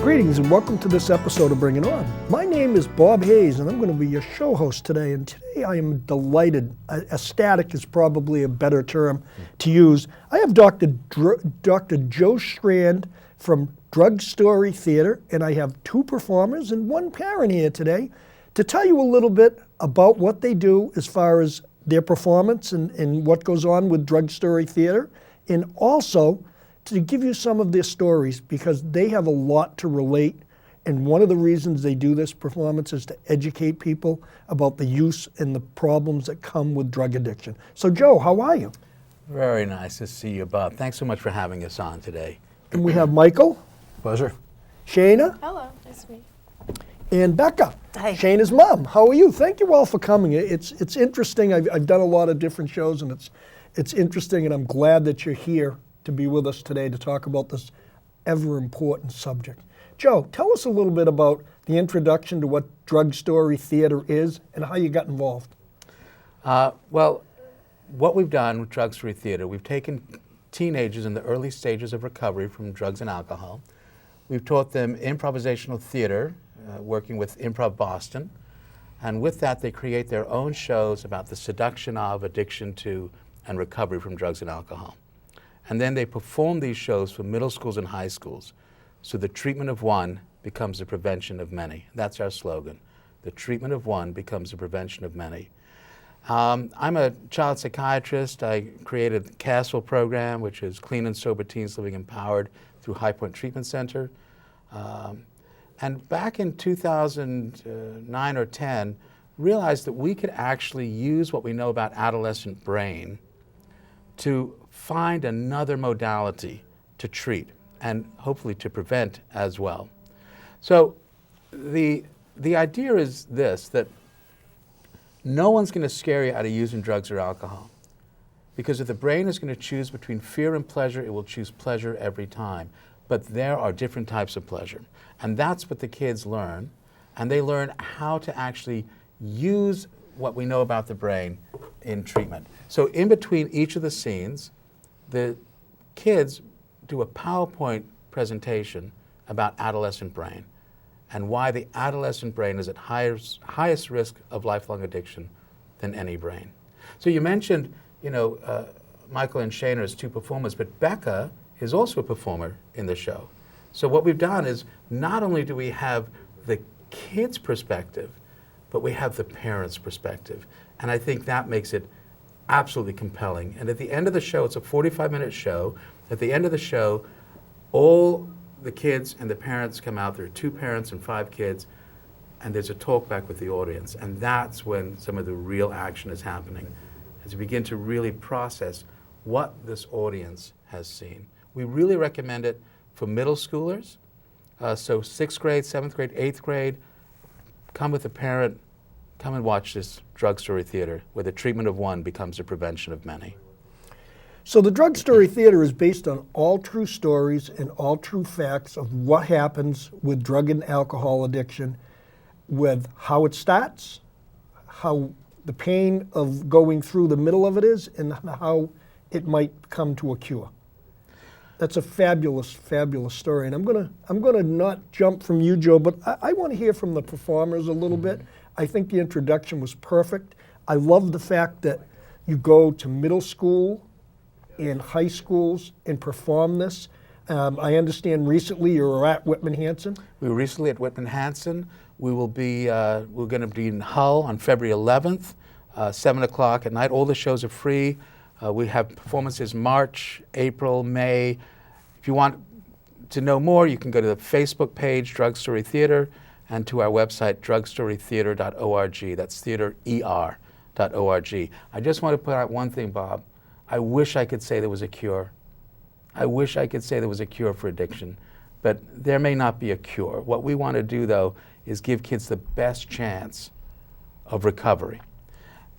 Greetings and welcome to this episode of Bring It On. My name is Bob Hayes and I'm going to be your show host today. And today I am delighted, ecstatic is probably a better term to use. I have Dr. Joe Shrand from Drug Story Theater, and I have two performers and one parent here today to tell you a little bit about what they do as far as their performance and what goes on with Drug Story Theater, and also to give you some of their stories because they have a lot to relate. And one of the reasons they do this performance is to educate people about the use and the problems that come with drug addiction. So Joe, how are you? Very nice to see you, Bob. Thanks so much for having us on today. And we have Michael. Pleasure. Shana. Hello, nice to meet you. And Becca. Hi. Shana's mom. How are you? Thank you all for coming. It's interesting. I've done a lot of different shows and it's interesting, and I'm glad that you're here to be with us today to talk about this ever important subject. Joe, tell us a little bit about the introduction to what Drug Story Theater is and how you got involved. Well, what we've done with Drug Story Theater, we've taken teenagers in the early stages of recovery from drugs and alcohol. We've taught them improvisational theater, working with Improv Boston, and with that they create their own shows about the seduction of, addiction to, and recovery from drugs and alcohol. And then they perform these shows for middle schools and high schools. So the treatment of one becomes the prevention of many. That's our slogan. The treatment of one becomes the prevention of many. I'm a child psychiatrist. I created the Castle program, which is Clean and Sober Teens Living Empowered through High Point Treatment Center. And back in 2009 or 10, realized that we could actually use what we know about adolescent brain to find another modality to treat and hopefully to prevent as well. So the idea is this, that no one's going to scare you out of using drugs or alcohol, because if the brain is going to choose between fear and pleasure, it will choose pleasure every time. But there are different types of pleasure, and that's what the kids learn, and they learn how to actually use what we know about the brain in treatment. So in between each of the scenes, the kids do a PowerPoint presentation about adolescent brain and why the adolescent brain is at highest risk of lifelong addiction than any brain. So you mentioned, Michael and Shana as two performers, but Becca is also a performer in the show. So what we've done is not only do we have the kids' perspective, but we have the parents' perspective. And I think that makes it absolutely compelling. And at the end of the show, it's a 45-minute show. At the end of the show, all the kids and the parents come out. There are 2 parents and 5 kids, and there's a talk back with the audience. And that's when some of the real action is happening, as we begin to really process what this audience has seen. We really recommend it for middle schoolers. So 6th grade, 7th grade, 8th grade, come with a parent, come and watch this Drug Story Theater, where the treatment of one becomes the prevention of many. So the Drug Story Theater is based on all true stories and all true facts of what happens with drug and alcohol addiction, with how it starts, how the pain of going through the middle of it is, and how it might come to a cure. That's a fabulous, fabulous story. And I'm gonna not jump from you, Joe, but I want to hear from the performers a little bit. I think the introduction was perfect. I love the fact that you go to middle school and high schools and perform this. I understand recently you were at Whitman-Hanson. We were recently at Whitman-Hanson. We will be, we're going to be in Hull on February 11th, 7 o'clock at night. All the shows are free. We have performances March, April, May. If you want to know more, you can go to the Facebook page, Drug Story Theater, and to our website, drugstorytheater.org. That's theater.org. I just want to put out one thing, Bob. I wish I could say there was a cure. I wish I could say there was a cure for addiction, but there may not be a cure. What we want to do, though, is give kids the best chance of recovery.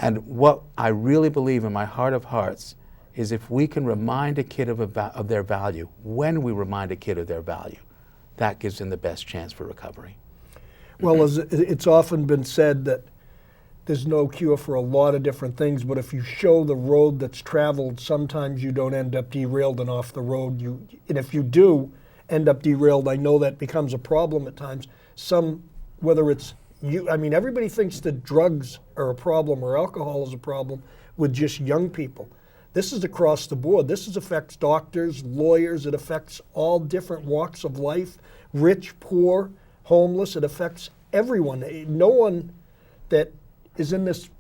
And what I really believe in my heart of hearts is if we can remind a kid of their value, when we remind a kid of their value, that gives them the best chance for recovery. Well, as it's often been said that there's no cure for a lot of different things, but if you show the road that's traveled, sometimes you don't end up derailed and off the road. And if you do end up derailed. I know that becomes a problem at times. Whether it's you, I mean, everybody thinks that drugs are a problem or alcohol is a problem with just young people. This is across the board. Affects doctors, lawyers. It affects all different walks of life, rich, poor, homeless. It affects everyone. No one that is in this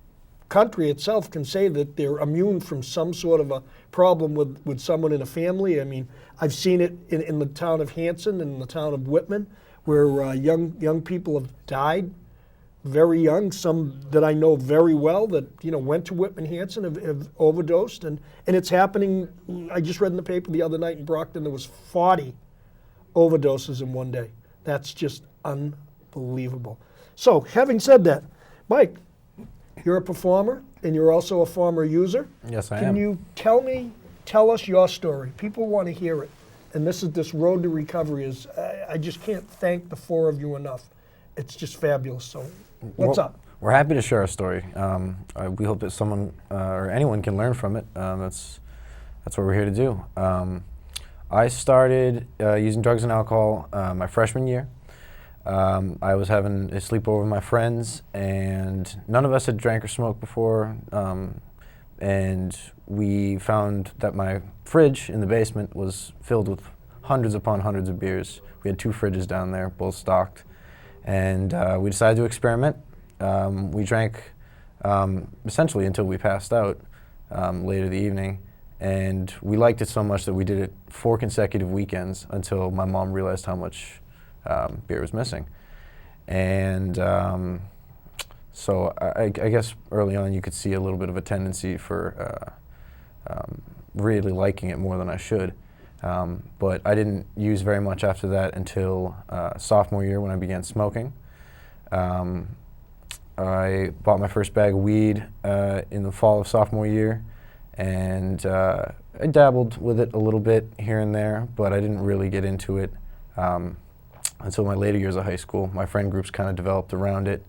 country itself can say that they're immune from some sort of a problem with someone in a family. I mean, I've seen it in the town of Hanson and in the town of Whitman, where young people have died very young. Some that I know very well that went to Whitman Hanson have overdosed, and it's happening. I just read in the paper the other night in Brockton there was 40 overdoses in one day. That's just unbelievable. So, having said that, Mike, you're a performer and you're also a former user. Yes, I am. Can you tell us your story? People want to hear it. And this road to recovery is, I just can't thank the four of you enough. It's just fabulous. So, what's up? We're happy to share our story. We hope that someone or anyone can learn from it. That's what we're here to do. I started using drugs and alcohol my freshman year. I was having a sleepover with my friends, and none of us had drank or smoked before. And we found that my fridge in the basement was filled with hundreds upon hundreds of beers. We had 2 fridges down there, both stocked. And we decided to experiment. We drank essentially until we passed out later the evening. And we liked it so much that we did it 4 consecutive weekends until my mom realized how much beer was missing. And so I guess early on you could see a little bit of a tendency for really liking it more than I should. But I didn't use very much after that until sophomore year when I began smoking. I bought my first bag of weed in the fall of sophomore year, and I dabbled with it a little bit here and there, but I didn't really get into it until my later years of high school. My friend groups kind of developed around it.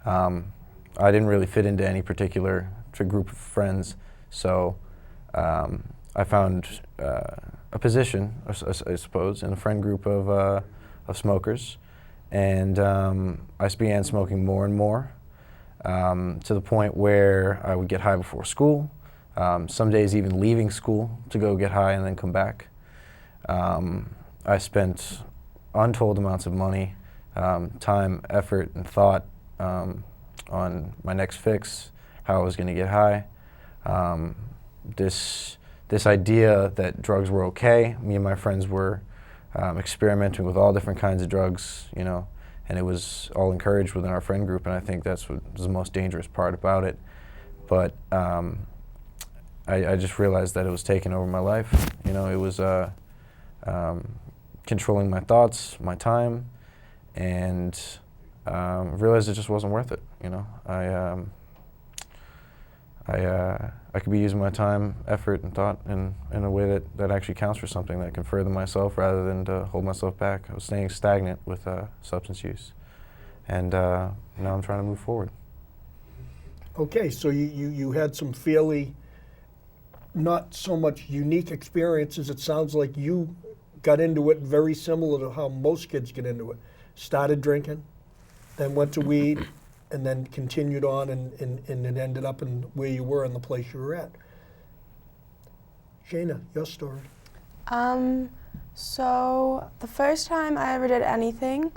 I didn't really fit into any particular group of friends, so I found a position, I suppose, in a friend group of smokers, and I began smoking more and more to the point where I would get high before school, some days even leaving school to go get high and then come back. I spent untold amounts of money, time, effort, and thought on my next fix, how I was going to get high. This idea that drugs were okay. Me and my friends were experimenting with all different kinds of drugs, and it was all encouraged within our friend group, and I think that's what was the most dangerous part about it. But I just realized that it was taking over my life. It was controlling my thoughts, my time, and realized it just wasn't worth it. I could be using my time, effort, and thought in a way that actually counts for something that can further myself rather than to hold myself back. I was staying stagnant with substance use, and now I'm trying to move forward. Okay, so you had some fairly not so much unique experiences. It sounds like you got into it very similar to how most kids get into it. Started drinking, then went to weed, and then continued on, and it ended up in where you were and the place you were at. Shana, your story. So the first time I ever did anything,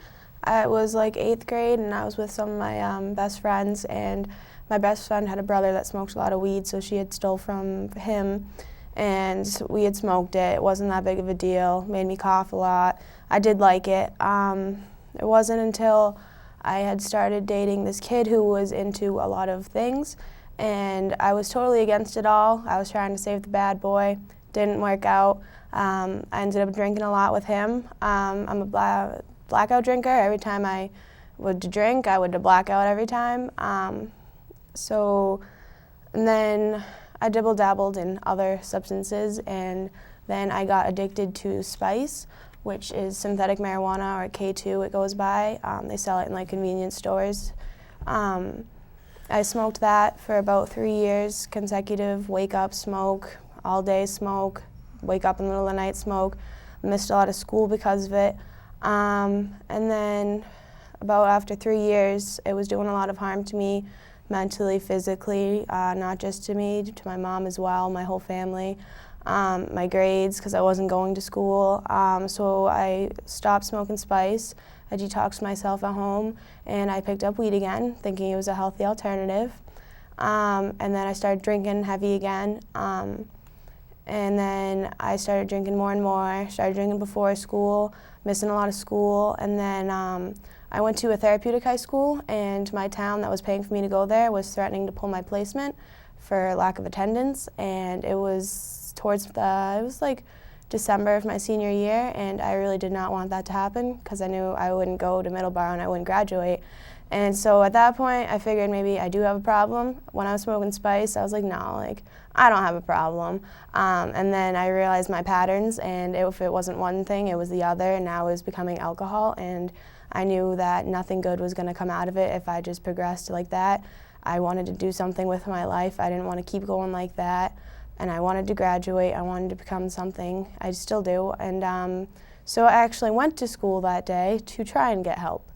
I was like 8th grade, and I was with some of my best friends, and my best friend had a brother that smoked a lot of weed, so she had stole from him, and we had smoked it. It wasn't that big of a deal, made me cough a lot. I did like it. It wasn't until I had started dating this kid who was into a lot of things, and I was totally against it all. I was trying to save the bad boy. Didn't work out. I ended up drinking a lot with him. I'm a blackout drinker. Every time I would drink, I would black out every time. And then I dabbled in other substances, and then I got addicted to spice, which is synthetic marijuana, or K2 it goes by. They sell it in like convenience stores. I smoked that for about 3 years consecutive, wake up, smoke, all day smoke, wake up in the middle of the night, smoke. missed a lot of school because of it. And then about after 3 years, it was doing a lot of harm to me, mentally, physically, not just to me, to my mom as well, my whole family, my grades, because I wasn't going to school. So I stopped smoking spice. I detoxed myself at home, and I picked up weed again, thinking it was a healthy alternative. And then I started drinking heavy again. And then I started drinking more and more, started drinking before school, missing a lot of school. And then I went to a therapeutic high school, and my town that was paying for me to go there was threatening to pull my placement for lack of attendance. And it was it was like December of my senior year, and I really did not want that to happen because I knew I wouldn't go to Middleborough and I wouldn't graduate. And so at that point, I figured maybe I do have a problem. When I was smoking spice, I was like, no, like, I don't have a problem. And then I realized my patterns, and if it wasn't one thing, it was the other, and now it was becoming alcohol. And I knew that nothing good was going to come out of it if I just progressed like that. I wanted to do something with my life. I didn't want to keep going like that. And I wanted to graduate. I wanted to become something. I still do. And so I actually went to school that day to try and get help.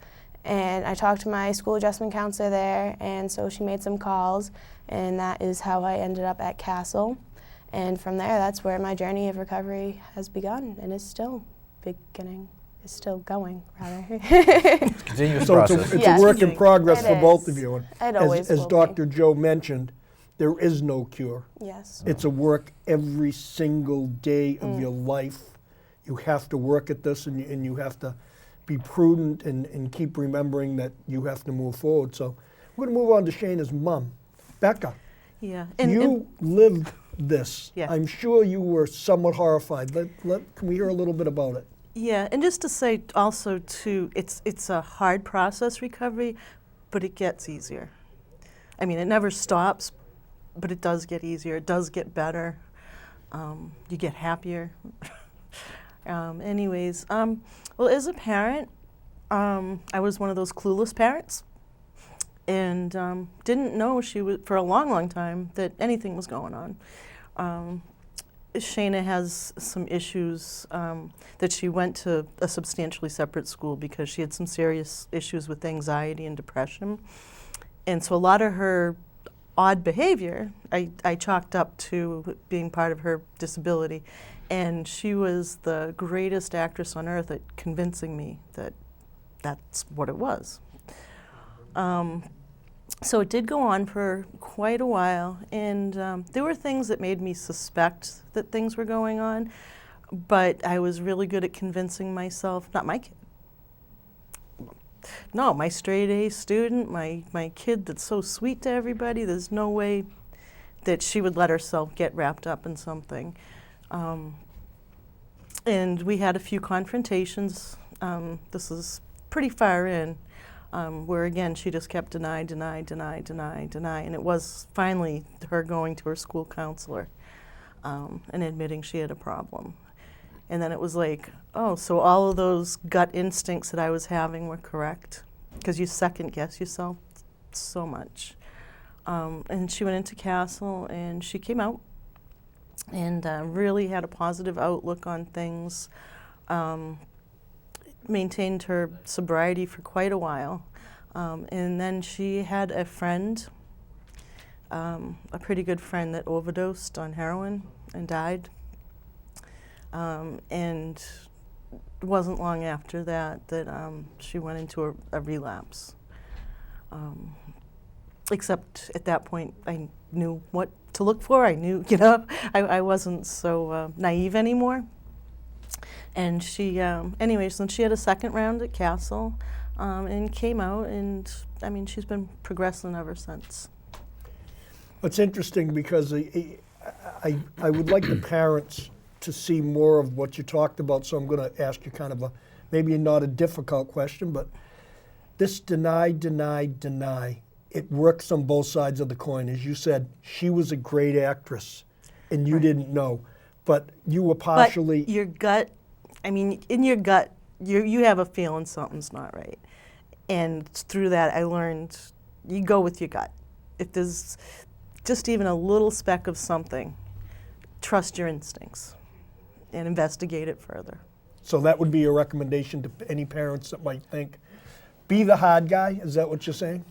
And I talked to my school adjustment counselor there, and so she made some calls, and that is how I ended up at Castle. And from there, that's where my journey of recovery has begun, and is still beginning. Is still going, rather. Continuous So process. it's Yes. a work in progress It for both is. of you. And It always as will be. Dr. Joe mentioned, there is no cure. Yes. It's a work every single day of your life. You have to work at this, and you have to be prudent and keep remembering that you have to move forward. So we're going to move on to Shana's mom. Becca, Yeah. you lived this. Yeah. I'm sure you were somewhat horrified. Can we hear a little bit about it? Yeah, and just to say also too, it's a hard process, recovery, but it gets easier. I mean, it never stops, but it does get easier. It does get better. You get happier. Well, as a parent, I was one of those clueless parents, and didn't know for a long, long time that anything was going on. Shana has some issues that she went to a substantially separate school because she had some serious issues with anxiety and depression. And so a lot of her odd behavior I chalked up to being part of her disability. And she was the greatest actress on earth at convincing me that that's what it was. So it did go on for quite a while, and there were things that made me suspect that things were going on, but I was really good at convincing myself, not my kid. No, my straight A student, my kid that's so sweet to everybody, there's no way that she would let herself get wrapped up in something. And we had a few confrontations. This is pretty far in, where again she just kept deny, and it was finally her going to her school counselor and admitting she had a problem. And then it was like, oh, so all of those gut instincts that I was having were correct, because you second guess yourself so much. And she went into Castle, and she came out and really had a positive outlook on things. Maintained her sobriety for quite a while. And then she had a friend, a pretty good friend, that overdosed on heroin and died. And it wasn't long after that she went into a relapse. Except at that point, I knew what to look for. I knew, I wasn't so naive anymore. And she, then she had a second round at Castle and came out, and I mean, she's been progressing ever since. It's interesting because I would like the parents to see more of what you talked about, so I'm going to ask you kind of maybe not a difficult question, but this deny, it works on both sides of the coin. As you said, she was a great actress, and you didn't know, but you were partially... But your gut, I mean, in your gut, you have a feeling something's not right. And through that, I learned you go with your gut. If there's just even a little speck of something, trust your instincts and investigate it further. So that would be a recommendation to any parents that might think, be the hard guy. Is that what you're saying?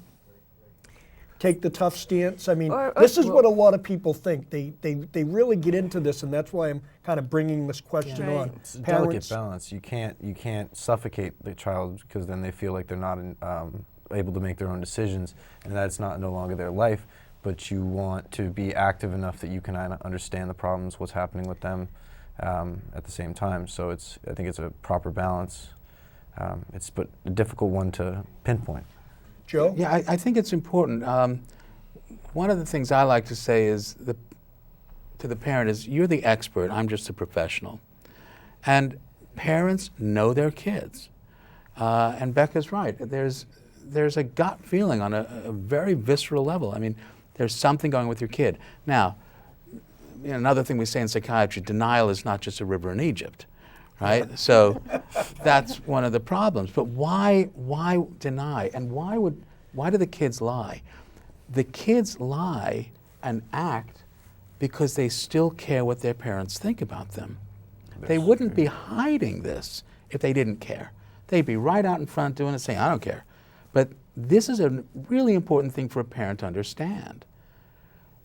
Take the tough stance. I mean, this is what a lot of people think. They really get into this, and that's why I'm kind of bringing this question Right. on. It's a delicate balance. You can't suffocate the child because then they feel like they're not able to make their own decisions, and that's no longer their life. But you want to be active enough that you can understand the problems, what's happening with them at the same time. So I think it's a proper balance. It's but a difficult one to pinpoint. Joe? Yeah, I think it's important. One of the things I like to say is to the parent is, you're the expert, I'm just a professional. And parents know their kids. And Becca's right. There's a gut feeling on a very visceral level. I mean, there's something going with your kid. Now, another thing we say in psychiatry, denial is not just a river in Egypt, right? So that's one of the problems. But why deny? And why do the kids lie? The kids lie and act because they still care what their parents think about them. They wouldn't be hiding this if they didn't care. They'd be right out in front doing it, saying, I don't care. But this is a really important thing for a parent to understand.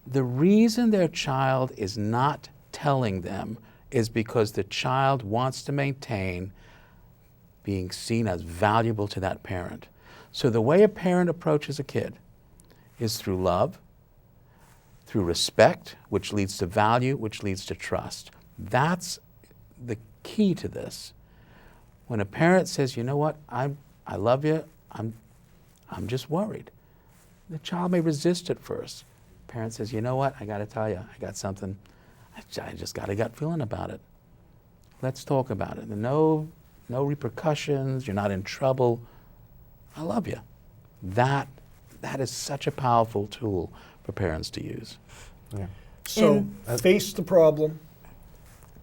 The reason their child is not telling them is because the child wants to maintain being seen as valuable to that parent. So the way a parent approaches a kid is through love, through respect, which leads to value, which leads to trust. That's the key to this. When a parent says, you know what, I love you, I'm just worried. The child may resist at first. Parent says, you know what, I got to tell you, I got something, I just got a gut feeling about it. Let's talk about it. No repercussions, you're not in trouble. I love you. That is such a powerful tool for parents to use. Yeah. So face the problem,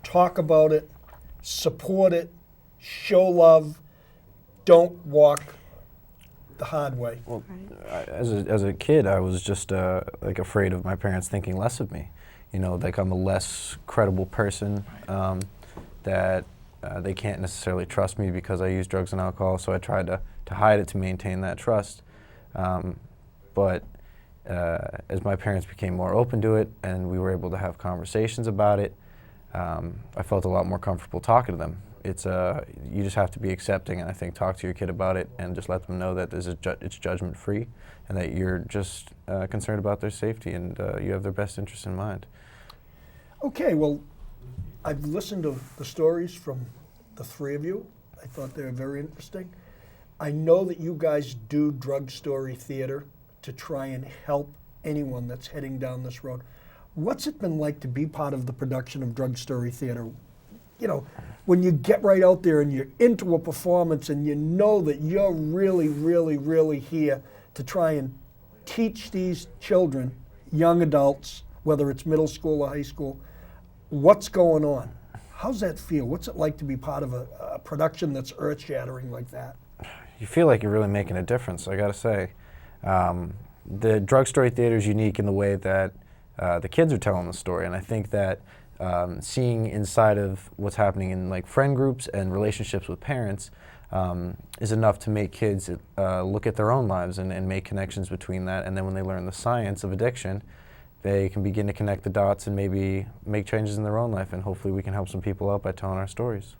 talk about it, support it, show love, don't walk the hard way. Well, as a kid, I was just like afraid of my parents thinking less of me. You know, like I'm a less credible person, that they can't necessarily trust me because I use drugs and alcohol, so I tried to hide it to maintain that trust. But as my parents became more open to it and we were able to have conversations about it, I felt a lot more comfortable talking to them. It's you just have to be accepting, and I think talk to your kid about it and just let them know that it's judgment free and that you're just concerned about their safety and you have their best interest in mind. Okay, well, I've listened to the stories from the three of you. I thought they were very interesting. I know that you guys do drug story theater to try and help anyone that's heading down this road. What's it been like to be part of the production of drug story theater? You know, when you get right out there and you're into a performance and you know that you're really, really, really here to try and teach these children, young adults, whether it's middle school or high school, what's going on. How's that feel? What's it like to be part of a production that's earth-shattering like that? You feel like you're really making a difference, I gotta say. The drug story theater is unique in the way that the kids are telling the story, and I think that seeing inside of what's happening in like friend groups and relationships with parents is enough to make kids look at their own lives and make connections between that, and then when they learn the science of addiction, they can begin to connect the dots and maybe make changes in their own life, and hopefully we can help some people out by telling our stories.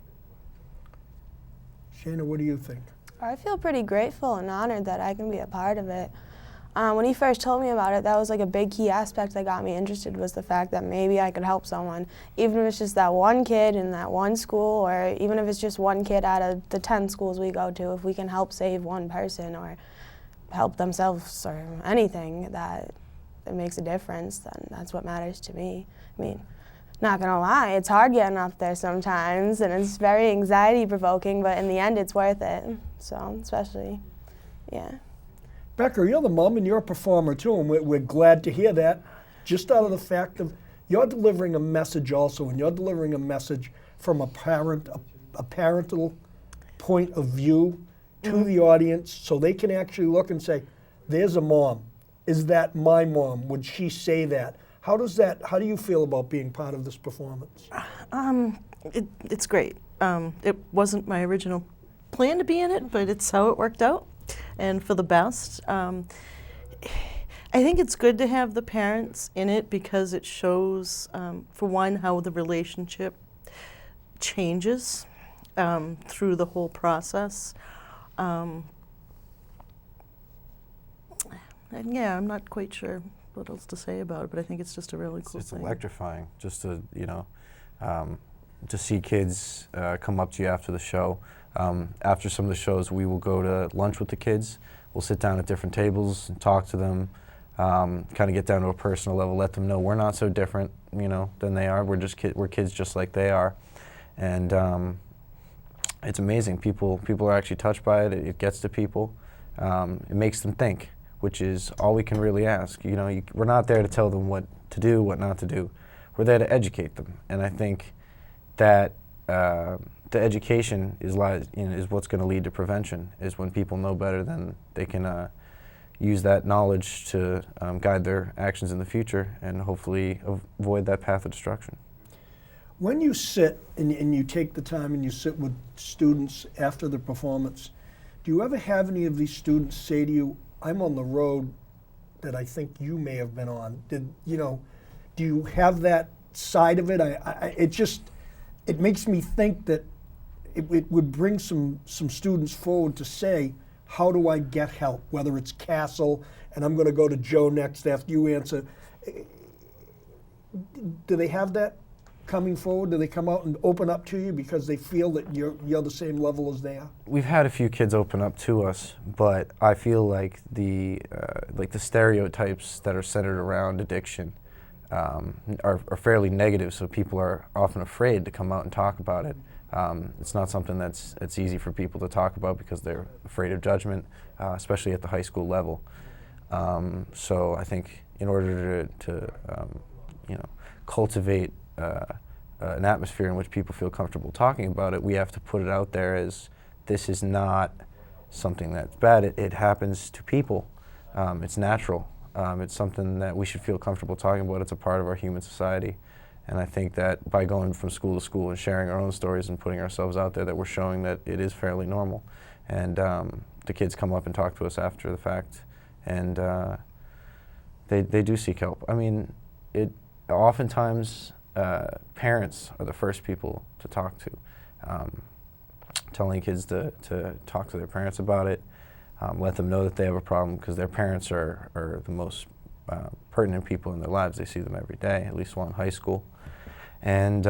Shana, what do you think? I feel pretty grateful and honored that I can be a part of it. When he first told me about it, that was like a big key aspect that got me interested, was the fact that maybe I could help someone. Even if it's just that one kid in that one school, or even if it's just one kid out of the 10 schools we go to, if we can help save one person or help themselves or anything that it makes a difference, then that's what matters to me. I mean, not gonna lie, it's hard getting up there sometimes, and it's very anxiety-provoking, but in the end, it's worth it. So, especially, yeah. Becca, you're the mom and you're a performer too, and we're glad to hear that. Just out of the fact of you're delivering a message also, and you're delivering a message from a parental point of view to the audience, so they can actually look and say, there's a mom. Is that my mom? Would she say that? How do you feel about being part of this performance? It's great. It wasn't my original plan to be in it, but it's how it worked out, and for the best. I think it's good to have the parents in it because it shows, for one, how the relationship changes through the whole process. And yeah, I'm not quite sure what else to say about it, but I think it's just a really cool It's thing. electrifying just to, to see kids come up to you after the show. After some of the shows, we will go to lunch with the kids. We'll sit down at different tables and talk to them, kind of get down to a personal level, let them know we're not so different, than they are. We're kids just like they are, and it's amazing. People are actually touched by it. It gets to people. It makes them think, which is all we can really ask. We're not there to tell them what to do, what not to do. We're there to educate them, and I think that the education is what's going to lead to prevention. Is when people know better, then they can use that knowledge to guide their actions in the future and hopefully avoid that path of destruction. When you sit and you take the time and you sit with students after the performance, do you ever have any of these students say to you, "I'm on the road that I think you may have been on"? Do you have that side of it? It makes me think that it would bring some students forward to say, how do I get help? Whether it's Castle, and I'm going to go to Joe next after you answer. Do they have that coming forward? Do they come out and open up to you because they feel that you're the same level as they are? We've had a few kids open up to us, but I feel like the stereotypes that are centered around addiction are fairly negative, so people are often afraid to come out and talk about it. It's not something that's easy for people to talk about because they're afraid of judgment, especially at the high school level. So I think in order to cultivate an atmosphere in which people feel comfortable talking about it, we have to put it out there as this is not something that's bad. It happens to people. It's natural. It's something that we should feel comfortable talking about. It's a part of our human society. And I think that by going from school to school and sharing our own stories and putting ourselves out there, that we're showing that it is fairly normal. And the kids come up and talk to us after the fact, and they do seek help. I mean, oftentimes parents are the first people to talk to, telling kids to talk to their parents about it, let them know that they have a problem, because their parents are the most pertinent people in their lives. They see them every day, at least while in high school. And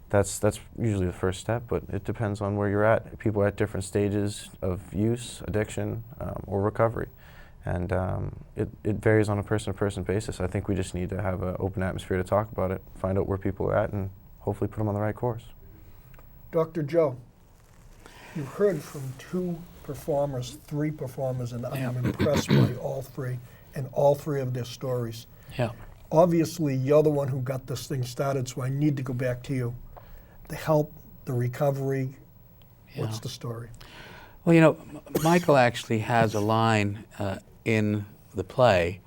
that's usually the first step, but it depends on where you're at. People are at different stages of use, addiction, or recovery. And it varies on a person-to-person basis. I think we just need to have an open atmosphere to talk about it, find out where people are at, and hopefully put them on the right course. Dr. Joe, you heard from three performers, and I am impressed by all three, and all three of their stories. Yeah. Obviously, you're the one who got this thing started, so I need to go back to you. The help, the recovery, what's the story? Well, Michael actually has a line in the play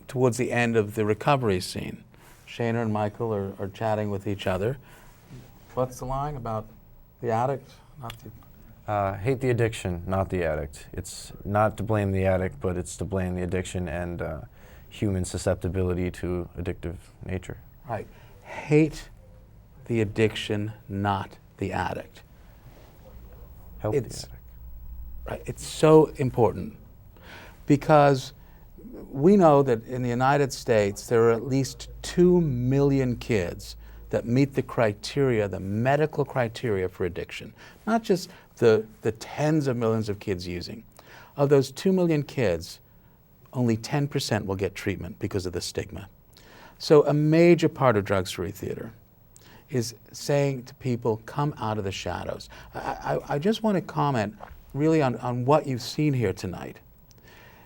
towards the end of the recovery scene. Shana and Michael are chatting with each other. What's the line about the addict? Hate the addiction, not the addict. It's not to blame the addict, but it's to blame the addiction and human susceptibility to addictive nature. Right. Hate the addiction, not the addict. Help the addict. Right. It's so important because we know that in the United States there are at least 2 million kids that meet the criteria, the medical criteria for addiction, not just the tens of millions of kids using. Of those 2 million kids, only 10% will get treatment because of the stigma. So a major part of Drug-Free Theater is saying to people, come out of the shadows. I just want to comment really on what you've seen here tonight.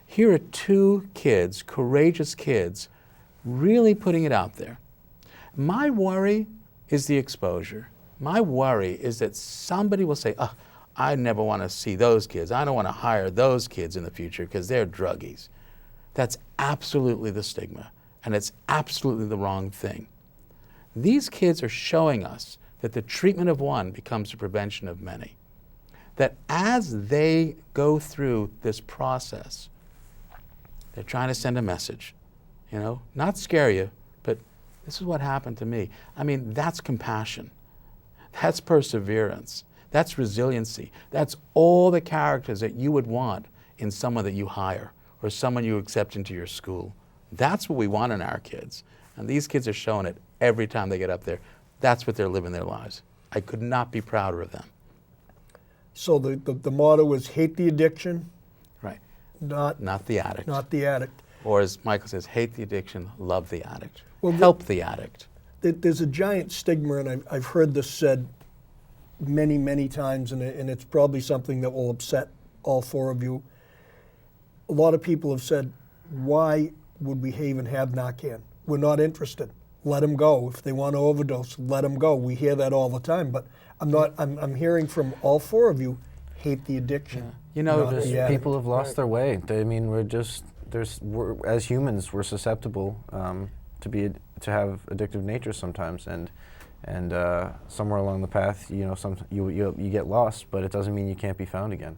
Here are 2 kids, courageous kids, really putting it out there. My worry is the exposure. My worry is that somebody will say, oh, I never want to see those kids. I don't want to hire those kids in the future because they're druggies. That's absolutely the stigma, and it's absolutely the wrong thing. These kids are showing us that the treatment of one becomes the prevention of many. That as they go through this process, they're trying to send a message, not scare you, but this is what happened to me. I mean, that's compassion. That's perseverance. That's resiliency. That's all the characters that you would want in someone that you hire or someone you accept into your school. That's what we want in our kids. And these kids are showing it every time they get up there. That's what they're living their lives. I could not be prouder of them. So the motto is hate the addiction, Right. not the addict. Not the addict. Or as Michael says, hate the addiction, love the addict. Well, help the addict. There's a giant stigma, and I've heard this said many, many times, and it's probably something that will upset all four of you. A lot of people have said, why would we even have Narcan? We're not interested. Let them go. If they want to overdose, let them go. We hear that all the time, but I'm hearing from all four of you, hate the addiction. Yeah. not the addict. People have lost their way. We're as humans, we're susceptible to have addictive nature sometimes, and somewhere along the path, you get lost, but it doesn't mean you can't be found again.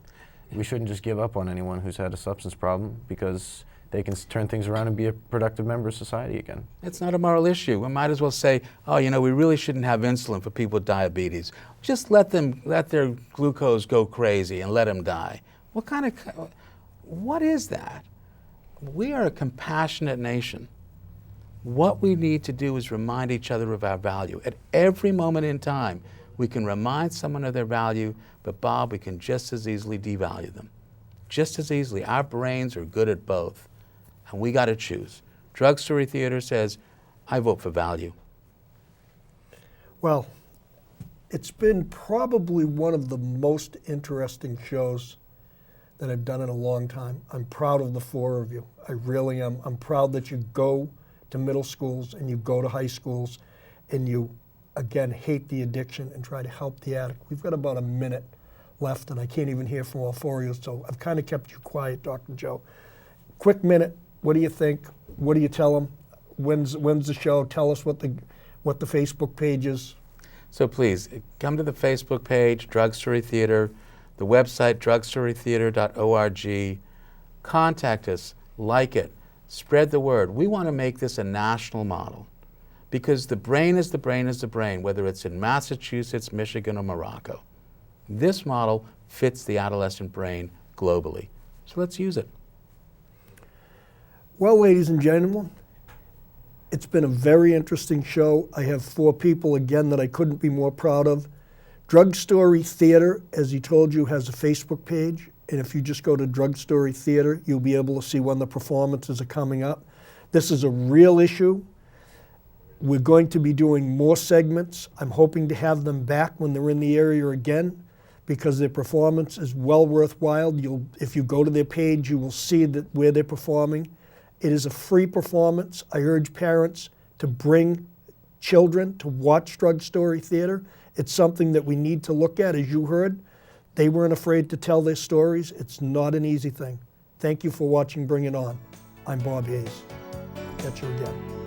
We shouldn't just give up on anyone who's had a substance problem, because they can turn things around and be a productive member of society again. It's not a moral issue. We might as well say, we really shouldn't have insulin for people with diabetes. Just let their glucose go crazy and let them die. What is that? We are a compassionate nation. What we need to do is remind each other of our value. At every moment in time, we can remind someone of their value, but Bob, we can just as easily devalue them. Just as easily. Our brains are good at both, and we got to choose. Drug Story Theater says, I vote for value. Well, it's been probably one of the most interesting shows that I've done in a long time. I'm proud of the four of you. I really am. I'm proud that you go to middle schools and you go to high schools and you, again, hate the addiction and try to help the addict. We've got about a minute left, and I can't even hear from all four of you, so I've kind of kept you quiet, Dr. Joe. Quick minute. What do you think? What do you tell them? When's the show? Tell us what the Facebook page is. So please, come to the Facebook page, Drug Story Theater, the website, drugstorytheater.org. Contact us, like it, spread the word. We want to make this a national model, because the brain is the brain is the brain, whether it's in Massachusetts, Michigan, or Morocco. This model fits the adolescent brain globally. So let's use it. Well, ladies and gentlemen, it's been a very interesting show. I have four people, again, that I couldn't be more proud of. Drug Story Theater, as he told you, has a Facebook page. And if you just go to Drug Story Theater, you'll be able to see when the performances are coming up. This is a real issue. We're going to be doing more segments. I'm hoping to have them back when they're in the area again, because their performance is well worthwhile. If you go to their page, you will see where they're performing. It is a free performance. I urge parents to bring children to watch Drug Story Theater. It's something that we need to look at. As you heard, they weren't afraid to tell their stories. It's not an easy thing. Thank you for watching Bring It On. I'm Bob Hayes. Catch you again.